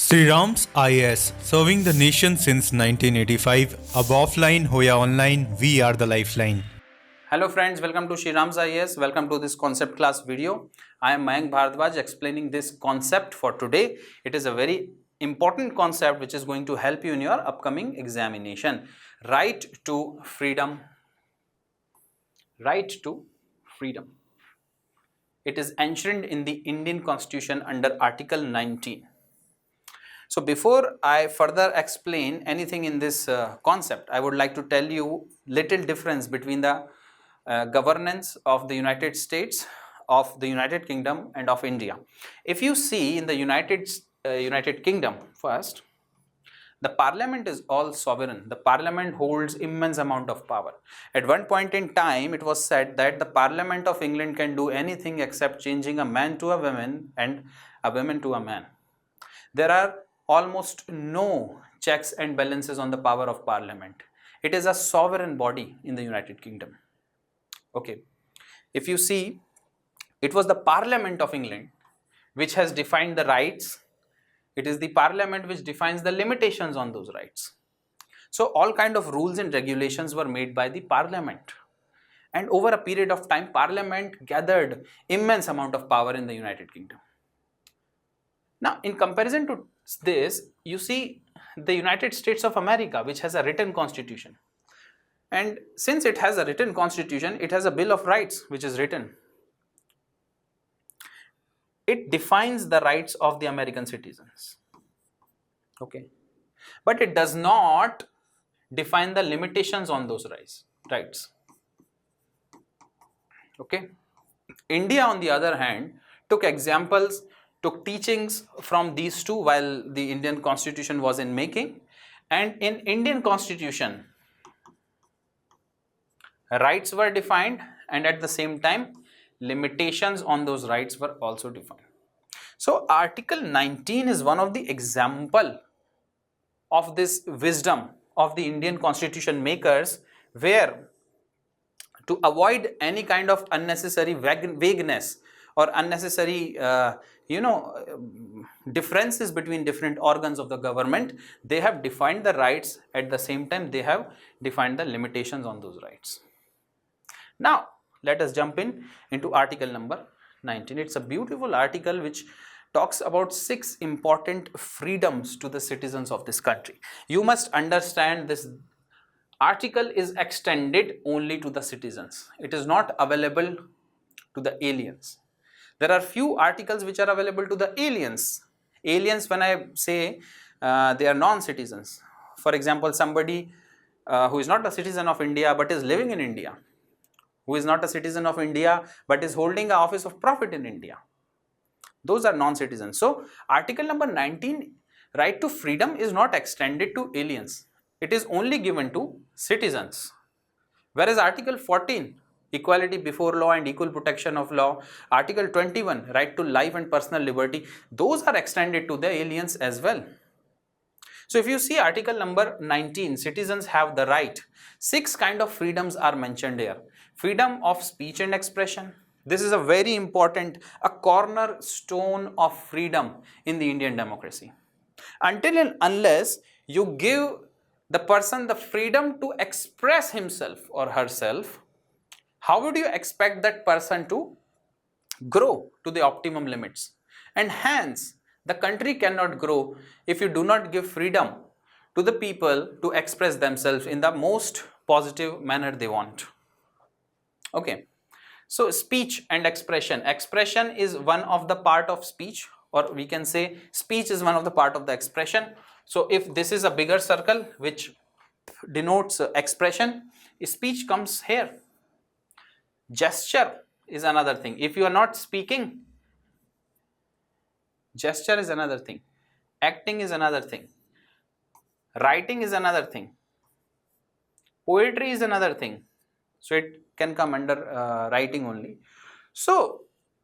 SRIRAM's IS, serving the nation since 1985. Ab offline, hoya online, we are the lifeline. Hello friends, welcome to SRIRAM's IS. Welcome to this concept class video. I am Mayank Bharadwaj explaining this concept for today. It is a very important concept which is going to help you in your upcoming examination. Right to freedom. Right to freedom. It is enshrined in the Indian Constitution under Article 19. So before I further explain anything in this concept, I would like to tell you little difference between the governance of the United States, of the United Kingdom and of India. If you see in the United Kingdom first, the parliament is all sovereign. The parliament holds immense amount of power. At one point in time, it was said that the parliament of England can do anything except changing a man to a woman and a woman to a man. There are almost no checks and balances on the power of parliament. It is a sovereign body in the United Kingdom. Okay, if you see, it was the Parliament of England which has defined the rights. It is the Parliament which defines the limitations on those rights. So all kind of rules and regulations were made by the Parliament. And over a period of time, Parliament gathered immense amount of power in the United Kingdom. Now, in comparison to this, you see the United States of America, which has a written constitution. And since it has a written constitution, it has a Bill of Rights, which is written. It defines the rights of the American citizens. Okay. But it does not define the limitations on those rights. Okay. India, on the other hand, took examples, took teachings from these two while the Indian Constitution was in making. And in Indian Constitution, rights were defined, and at the same time, limitations on those rights were also defined. So Article 19 is one of the example of this wisdom of the Indian Constitution makers, where to avoid any kind of unnecessary vagueness or unnecessary differences between different organs of the government, they have defined the rights. At the same time, they have defined the limitations on those rights. Now let us jump into article number 19. It's a beautiful article which talks about 6 important freedoms to the citizens of this country. You must understand this article is extended only to the citizens. It is not available to the aliens. There are few articles which are available to the aliens. Aliens, when I say they are non-citizens. For example, somebody who is not a citizen of India but is living in India, who is not a citizen of India but is holding an office of profit in India. Those are non-citizens. So article number 19, right to freedom, is not extended to aliens. It is only given to citizens. Whereas article 14, equality before law and equal protection of law, article 21, right to life and personal liberty, those are extended to the aliens as well. So if you see article number 19, citizens have the right. 6 kind of freedoms are mentioned here. Freedom of speech and expression. This is a very important, a cornerstone of freedom in the Indian democracy. Until and unless you give the person the freedom to express himself or herself, how would you expect that person to grow to the optimum limits? And hence, the country cannot grow if you do not give freedom to the people to express themselves in the most positive manner they want. Okay. So speech and expression. Expression is one of the part of speech, or we can say speech is one of the part of the expression. So if this is a bigger circle which denotes expression, speech comes here. Gesture is another thing. If you are not speaking, gesture is another thing. Acting is another thing. Writing is another thing. Poetry is another thing. So it can come under writing only. So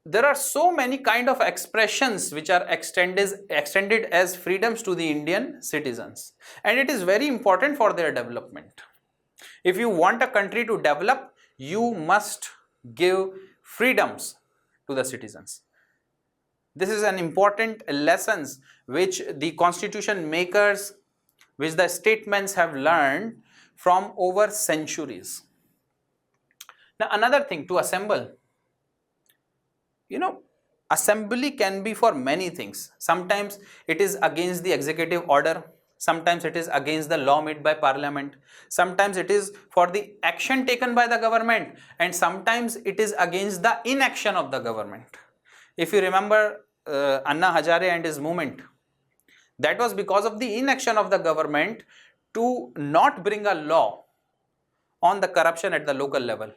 there are so many kind of expressions which are extended as freedoms to the Indian citizens, and it is very important for their development. If you want a country to develop, you must give freedoms to the citizens. This is an important lessons which the constitution makers, which the statesmen have learned from over centuries. Now another thing, to assemble, assembly can be for many things. Sometimes it is against the executive order, sometimes it is against the law made by parliament, sometimes it is for the action taken by the government, and sometimes it is against the inaction of the government. If you remember Anna Hazare and his movement, that was because of the inaction of the government to not bring a law on the corruption at the local level.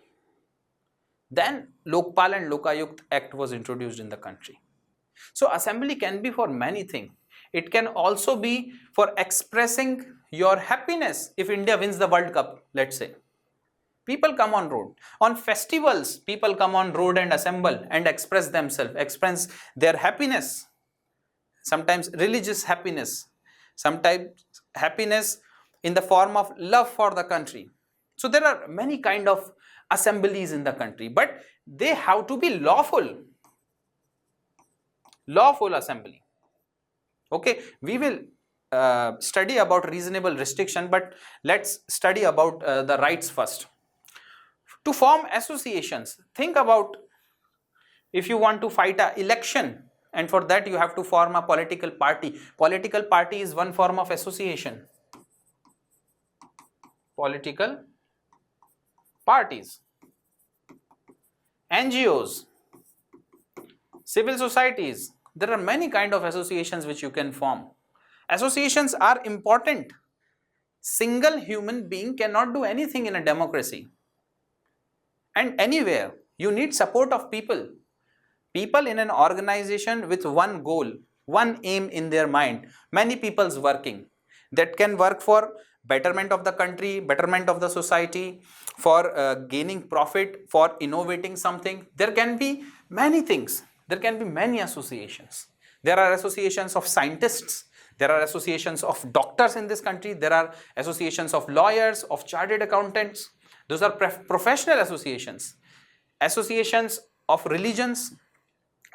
Then Lokpal and Lokayukt Act was introduced in the country. So assembly can be for many things. It can also be for expressing your happiness. If India wins the World Cup, let's say, people come on road. On festivals, people come on road and assemble and express themselves, express their happiness. Sometimes religious happiness, sometimes happiness in the form of love for the country. So there are many kind of assemblies in the country, but they have to be lawful assembly. Okay, we will study about reasonable restriction, but let's study about the rights first. To form associations, think about if you want to fight an election, and for that you have to form a political party. Political party is one form of association. Political parties, NGOs, civil societies, there are many kind of associations which you can form. Associations are important. Single human being cannot do anything in a democracy. And anywhere, you need support of people. People in an organization with one goal, one aim in their mind, many people's working, that can work for betterment of the country, betterment of the society, for gaining profit, for innovating something. There can be many things. There can be many associations. There are associations of scientists. There are associations of doctors in this country. There are associations of lawyers, of chartered accountants. Those are professional associations. Associations of religions,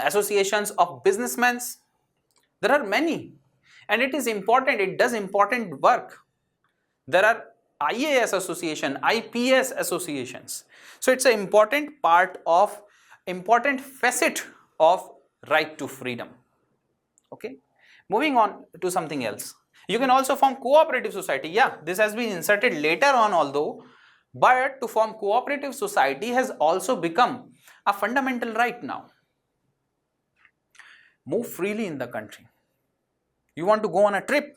associations of businessmen. There are many. And it is important, it does important work. There are IAS association, IPS associations. So it's an important part of, important facet of right to freedom. Okay. Moving on to something else. You can also form cooperative society. Yeah, this has been inserted later on although, but to form cooperative society has also become a fundamental right now. Move freely in the country. You want to go on a trip.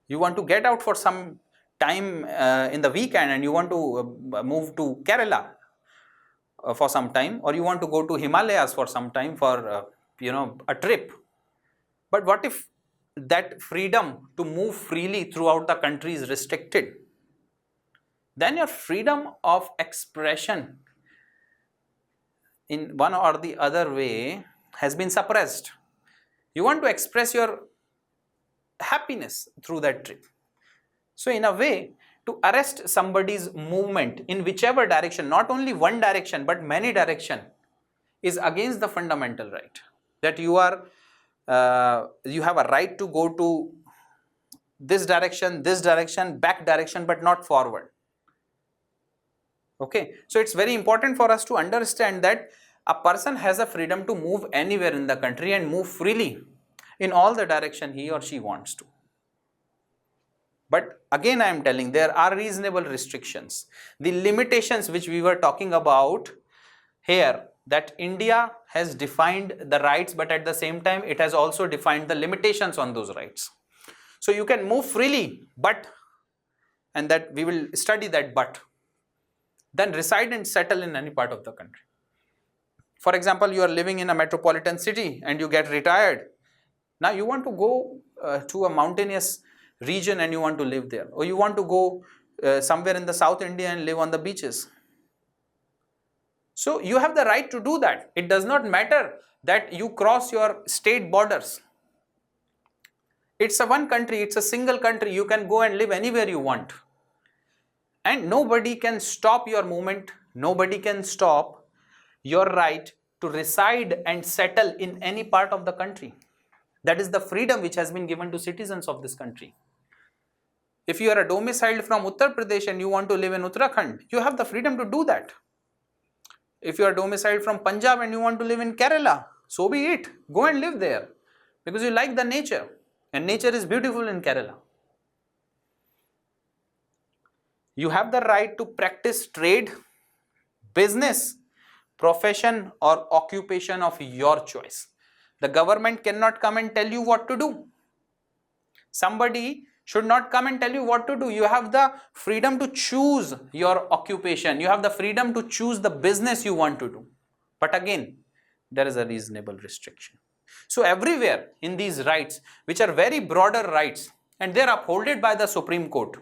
You want to get out for some time in the weekend and you want to move to Kerala for some time, or you want to go to Himalayas for some time for a trip. But what if that freedom to move freely throughout the country is restricted? Then your freedom of expression in one or the other way has been suppressed. You want to express your happiness through that trip. So in a way, to arrest somebody's movement in whichever direction, not only one direction but many direction, is against the fundamental right. That you have a right to go to this direction, back direction, but not forward. Okay, so it's very important for us to understand that a person has a freedom to move anywhere in the country and move freely in all the direction he or she wants to. But again I am telling, there are reasonable restrictions. The limitations which we were talking about here, that India has defined the rights, but at the same time it has also defined the limitations on those rights. So you can move freely, but, and that we will study that but, then reside and settle in any part of the country. For example, you are living in a metropolitan city and you get retired. Now you want to go to a mountainous region and you want to live there, or you want to go somewhere in the South India and live on the beaches. So you have the right to do that. It does not matter that you cross your state borders. It's a one country, it's a single country. You can go and live anywhere you want. And nobody can stop your movement. Nobody can stop your right to reside and settle in any part of the country. That is the freedom which has been given to citizens of this country. If you are a domiciled from Uttar Pradesh and you want to live in Uttarakhand, you have the freedom to do that. If you are domiciled from Punjab and you want to live in Kerala, so be it. Go and live there because you like the nature, and nature is beautiful in Kerala. You have the right to practice trade, business, profession or occupation of your choice. The government cannot come and tell you what to do. Somebody should not come and tell you what to do. You have the freedom to choose your occupation. You have the freedom to choose the business you want to do. But again, there is a reasonable restriction. So everywhere in these rights, which are very broader rights, and they are upholded by the Supreme Court,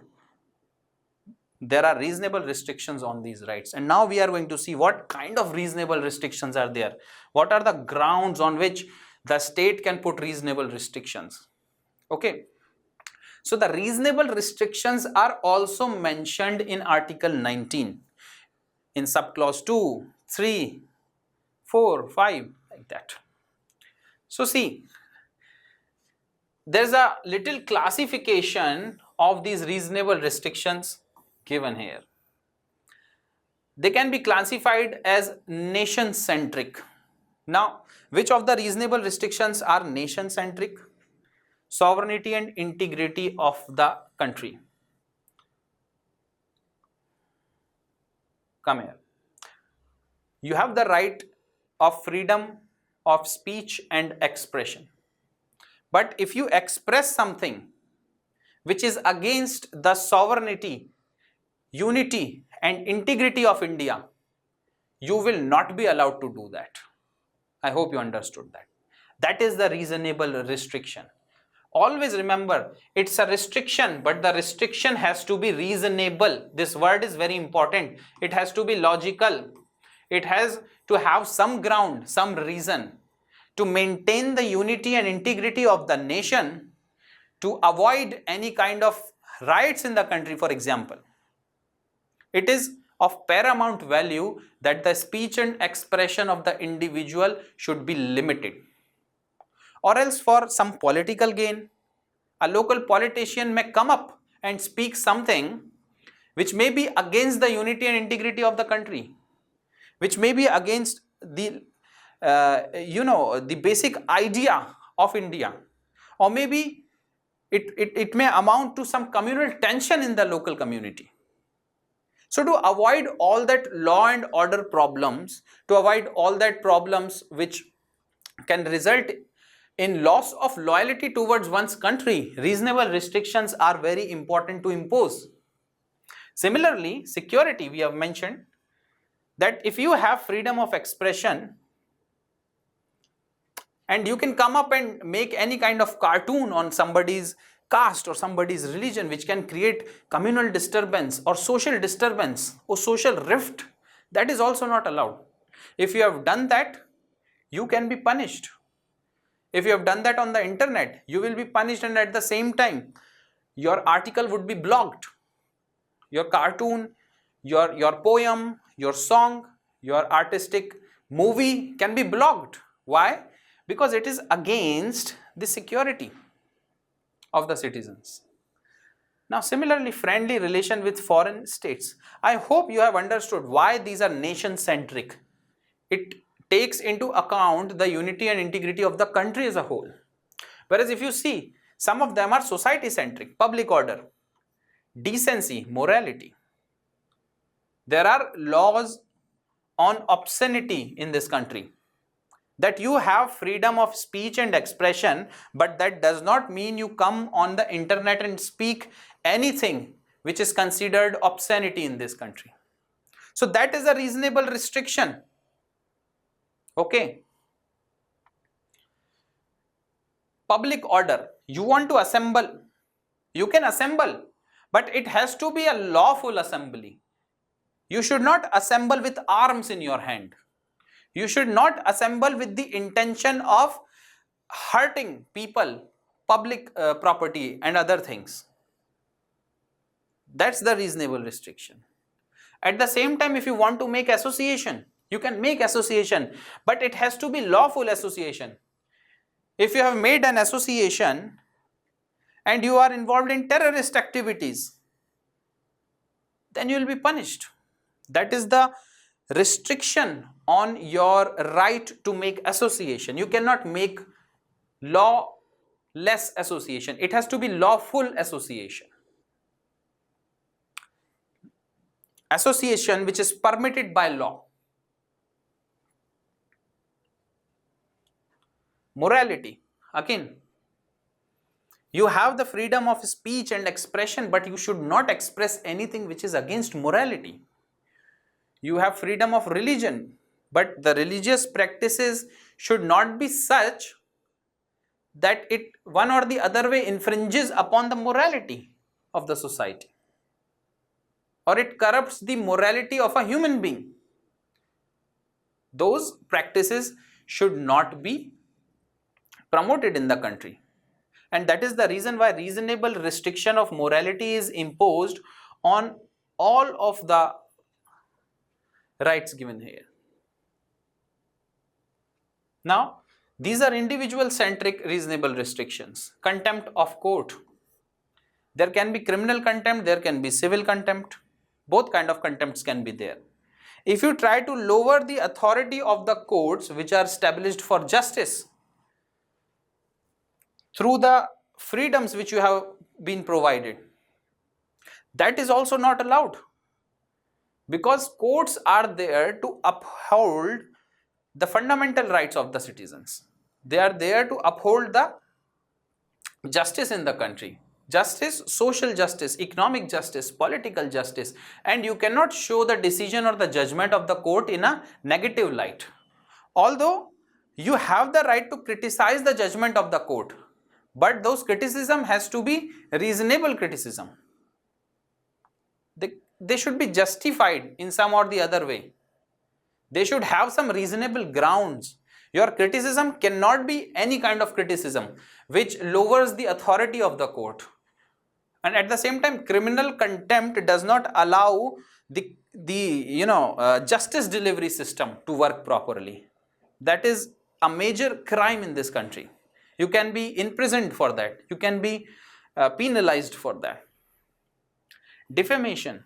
there are reasonable restrictions on these rights. And now we are going to see what kind of reasonable restrictions are there. What are the grounds on which the state can put reasonable restrictions? Okay. So the reasonable restrictions are also mentioned in Article 19 in subclause 2, 3, 4, 5, like that. So see, there's a little classification of these reasonable restrictions given here. They can be classified as nation-centric. Now, which of the reasonable restrictions are nation-centric? Sovereignty and integrity of the country. Come here. You have the right of freedom of speech and expression. But if you express something which is against the sovereignty, unity and integrity of India, you will not be allowed to do that. I hope you understood that. That is the reasonable restriction. Always remember, it's a restriction, but the restriction has to be reasonable. This word is very important. It has to be logical. It has to have some ground, some reason to maintain the unity and integrity of the nation, to avoid any kind of riots in the country, for example. It is of paramount value that the speech and expression of the individual should be limited. Or else for some political gain, a local politician may come up and speak something which may be against the unity and integrity of the country, which may be against the the basic idea of India, or maybe it may amount to some communal tension in the local community. So to avoid all that law and order problems, to avoid all that problems which can result in loss of loyalty towards one's country, reasonable restrictions are very important to impose. Similarly, security, we have mentioned that if you have freedom of expression and you can come up and make any kind of cartoon on somebody's caste or somebody's religion which can create communal disturbance or social disturbance or social rift, that is also not allowed. If you have done that, you can be punished. If you have done that on the internet, you will be punished, and at the same time, your article would be blocked. Your cartoon, your poem, your song, your artistic movie can be blocked. Why? Because it is against the security of the citizens. Now, similarly, friendly relation with foreign states. I hope you have understood why these are nation-centric. It takes into account the unity and integrity of the country as a whole. Whereas if you see, some of them are society-centric, public order, decency, morality. There are laws on obscenity in this country, that you have freedom of speech and expression, but that does not mean you come on the internet and speak anything which is considered obscenity in this country. So that is a reasonable restriction. Okay. Public order. You want to assemble, you can assemble, but it has to be a lawful assembly. You should not assemble with arms in your hand. You should not assemble with the intention of hurting people, public property and other things. That's the reasonable restriction. At the same time, if you want to make association, You can make association, but it has to be lawful association. If you have made an association and you are involved in terrorist activities, then you will be punished. That is the restriction on your right to make association. You cannot make lawless association. It has to be lawful association. Association which is permitted by law. Morality. Again, you have the freedom of speech and expression, but you should not express anything which is against morality. You have freedom of religion, but the religious practices should not be such that it one or the other way infringes upon the morality of the society, or it corrupts the morality of a human being. Those practices should not be promoted in the country. And that is the reason why reasonable restriction of morality is imposed on all of the rights given here. Now, these are individual centric reasonable restrictions. Contempt of court. There can be criminal contempt, there can be civil contempt. Both kind of contempts can be there. If you try to lower the authority of the courts which are established for justice through the freedoms which you have been provided, that is also not allowed, because courts are there to uphold the fundamental rights of the citizens. They are there to uphold the justice in the country. Justice, social justice, economic justice, political justice, and you cannot show the decision or the judgment of the court in a negative light. Although you have the right to criticize the judgment of the court, but those criticism has to be reasonable criticism. They should be justified in some or the other way. They should have some reasonable grounds. Your criticism cannot be any kind of criticism which lowers the authority of the court. And at the same time, criminal contempt does not allow the justice delivery system to work properly. That is a major crime in this country. You can be imprisoned for that. You can be penalized for that. Defamation.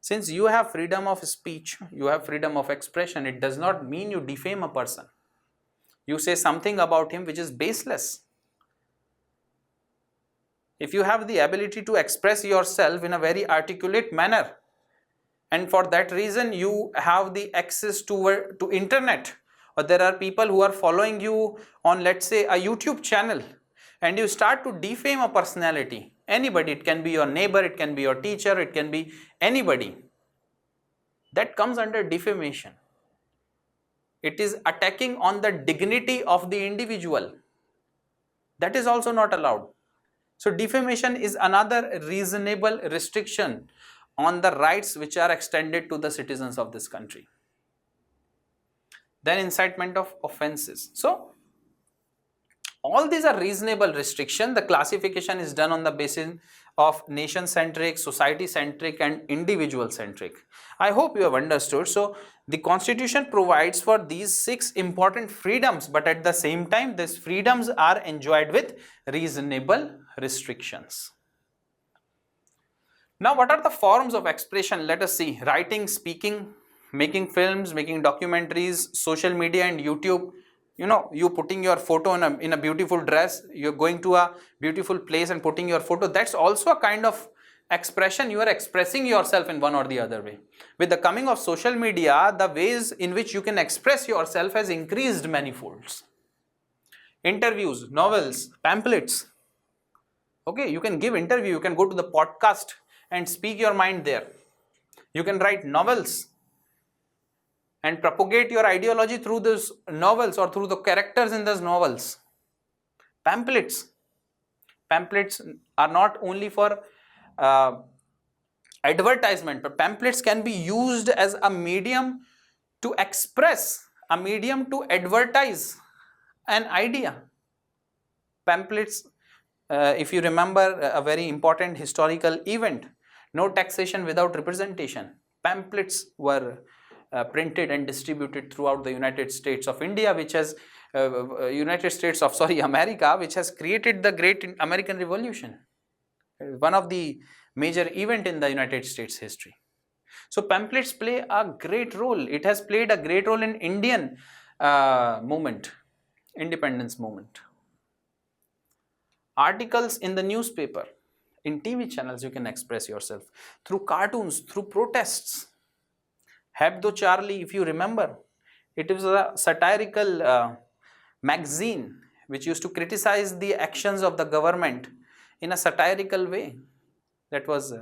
Since you have freedom of speech, you have freedom of expression, it does not mean you defame a person. You say something about him which is baseless. If you have the ability to express yourself in a very articulate manner, and for that reason you have the access to internet, or there are people who are following you on, let's say, a YouTube channel, and you start to defame a personality, anybody, it can be your neighbor, it can be your teacher, it can be anybody, that comes under defamation. It is attacking on the dignity of the individual. That is also not allowed. So defamation is another reasonable restriction on the rights which are extended to the citizens of this country. Then incitement of offenses. So all these are reasonable restrictions. The classification is done on the basis of nation-centric, society-centric and individual-centric. I hope you have understood. So the Constitution provides for these 6 important freedoms, but at the same time these freedoms are enjoyed with reasonable restrictions. Now, what are the forms of expression? Let us see. Writing, speaking, making films, making documentaries, social media and YouTube. You putting your photo in a beautiful dress, you're going to a beautiful place and putting your photo, that's also a kind of expression. You are expressing yourself in one or the other way. With the coming of social media, the ways in which you can express yourself has increased manifolds. Interviews, novels, pamphlets. Okay, you can give interview, you can go to the podcast and speak your mind there. You can write novels and propagate your ideology through those novels or through the characters in those novels. Pamphlets are not only for advertisement, but pamphlets can be used as a medium to express, a medium to advertise an idea. Pamphlets, if you remember a very important historical event, no taxation without representation. Pamphlets were printed and distributed throughout the United States of India, which has America, which has created the Great American Revolution, one of the major event in the United States history. So pamphlets play a great role. It has played a great role in Indian independence movement. Articles in the newspaper, in TV channels, you can express yourself through cartoons, through protests. Hebdo Charlie, if you remember, it was a satirical magazine which used to criticize the actions of the government in a satirical way, that was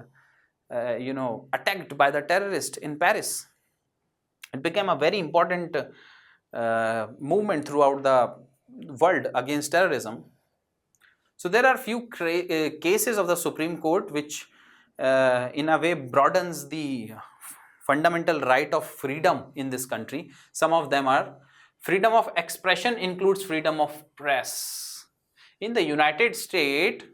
attacked by the terrorists in Paris. It became a very important movement throughout the world against terrorism. So there are few cases of the Supreme Court which in a way broadens the fundamental right of freedom in this country. Some of them are: freedom of expression includes freedom of press. In the United States,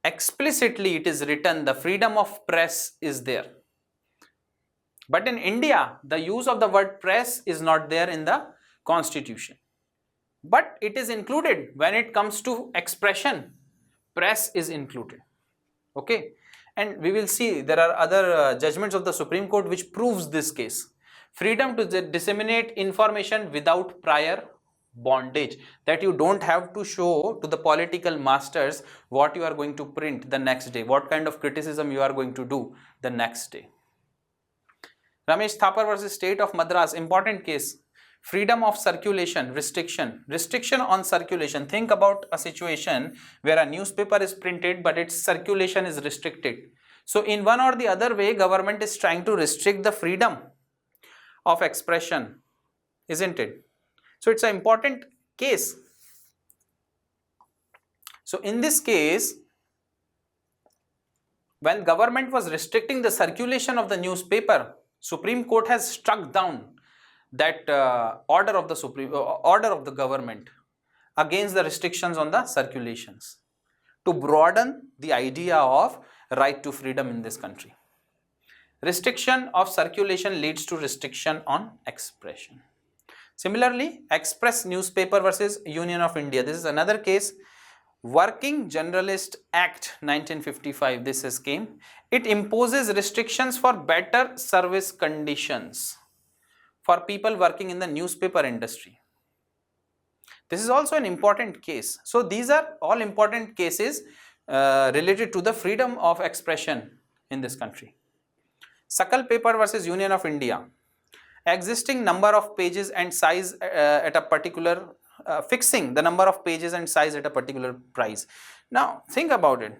explicitly it is written the freedom of press is there. But in India, the use of the word press is not there in the Constitution. But it is included when it comes to expression. Press is included. Okay. And we will see there are other judgments of the Supreme Court which proves this case. Freedom to disseminate information without prior bondage, that you don't have to show to the political masters what you are going to print the next day, what kind of criticism you are going to do the next day. Ramesh Thapar versus State of Madras, important case. Freedom of circulation, restriction on circulation. Think about a situation where a newspaper is printed but its circulation is restricted. So in one or the other way, government is trying to restrict the freedom of expression, isn't it? So it's an important case. So in this case, when government was restricting the circulation of the newspaper, Supreme Court has struck down that order of the government against the restrictions on the circulations, to broaden the idea of right to freedom in this country. Restriction of circulation leads to restriction on expression. Similarly, Express newspaper versus Union of India. This is another case. Working Journalist Act 1955, this has came. It imposes restrictions for better service conditions for people working in the newspaper industry. This is also an important case. So these are all important cases related to the freedom of expression in this country. Sakal paper versus Union of India. Existing number of pages and size at a particular, fixing the number of pages and size at a particular price. Now think about it.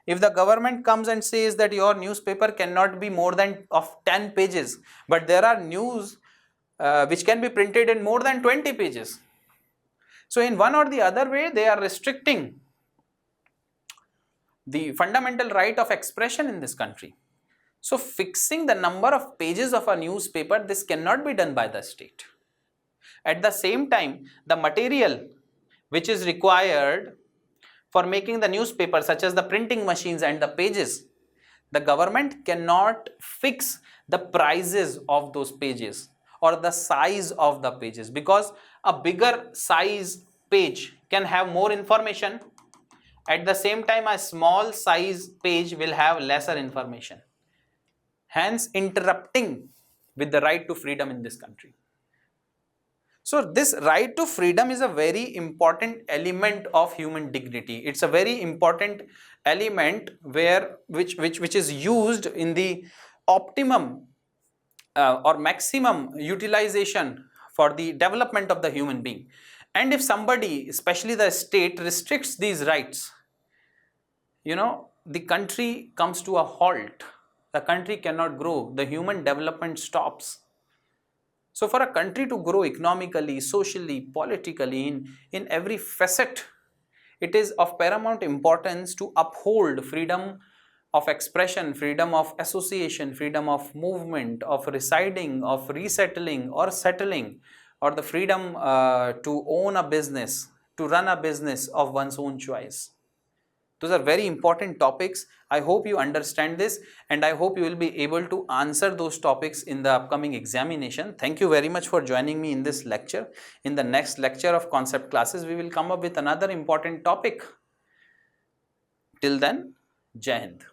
If the government comes and says that your newspaper cannot be more than of 10 pages, but there are news which can be printed in more than 20 pages. So in one or the other way, they are restricting the fundamental right of expression in this country. So fixing the number of pages of a newspaper, this cannot be done by the state. At the same time, the material which is required for making the newspaper, such as the printing machines and the pages, the government cannot fix the prices of those pages or the size of the pages, because a bigger size page can have more information. At the same time, a small size page will have lesser information, hence interrupting with the right to freedom in this country. So this right to freedom is a very important element of human dignity. It's a very important element which is used in the optimum or maximum utilization for the development of the human being. And if somebody, especially the state, restricts these rights, the country comes to a halt. The country cannot grow. The human development stops. So for a country to grow economically, socially, politically, in every facet, it is of paramount importance to uphold freedom of expression, freedom of association, freedom of movement, of residing, of resettling or settling, or the freedom to own a business, to run a business of one's own choice. Those are very important topics. I hope you understand this, and I hope you will be able to answer those topics in the upcoming examination. Thank you very much for joining me in this lecture. In the next lecture of concept classes, we will come up with another important topic. Till then, Jai Hind.